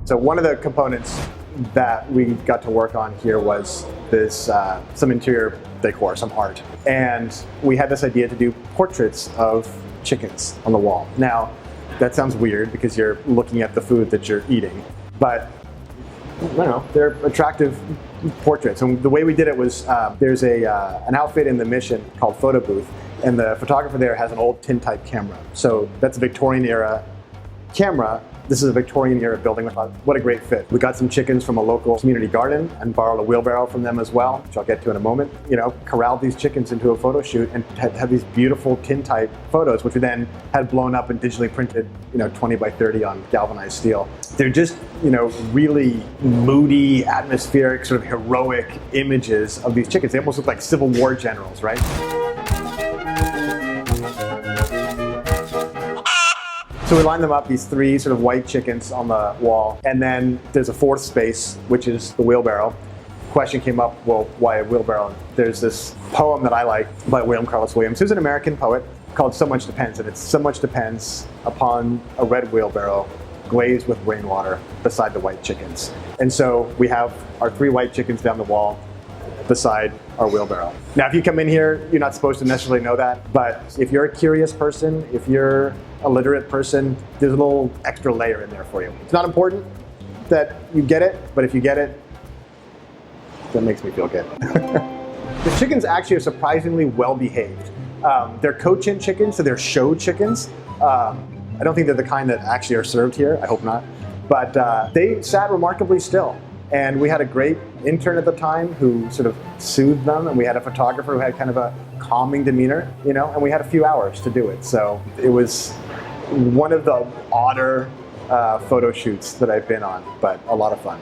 So one of the components that we got to work on here was this some interior decor, some art. And we had this idea to do portraits of chickens on the wall. Now, that sounds weird because you're looking at the food that you're eating, but I don't know, they're attractive portraits. And the way we did it was there's an outfit in the Mission called Photo Booth, and the photographer there has an old tintype camera. So that's a Victorian era camera. This is a Victorian era building. What a great fit. We got some chickens from a local community garden and borrowed a wheelbarrow from them as well, which I'll get to in a moment. You know, corralled these chickens into a photo shoot and had these beautiful tintype photos, which we then had blown up and digitally printed, 20 by 30 on galvanized steel. They're just, really moody, atmospheric, sort of heroic images of these chickens. They almost look like Civil War generals, right? So we lined them up, these three sort of white chickens on the wall, and then there's a fourth space, which is the wheelbarrow. Question came up, well, why a wheelbarrow? There's this poem that I like by William Carlos Williams, who's an American poet, called So Much Depends, and it's so much depends upon a red wheelbarrow glazed with rainwater beside the white chickens. And so we have our three white chickens down the wall beside our wheelbarrow. Now, if you come in here, you're not supposed to necessarily know that, but if you're a curious person, if you're a literate person, there's a little extra layer in there for you. It's not important that you get it, but if you get it, that makes me feel good. The chickens actually are surprisingly well behaved. They're Cochin chickens, so they're show chickens. I don't think they're the kind that actually are served here, I hope not. But they sat remarkably still. And we had a great intern at the time who sort of soothed them, and we had a photographer who had kind of a calming demeanor, and we had a few hours to do it. So it was one of the odder photo shoots that I've been on, but a lot of fun.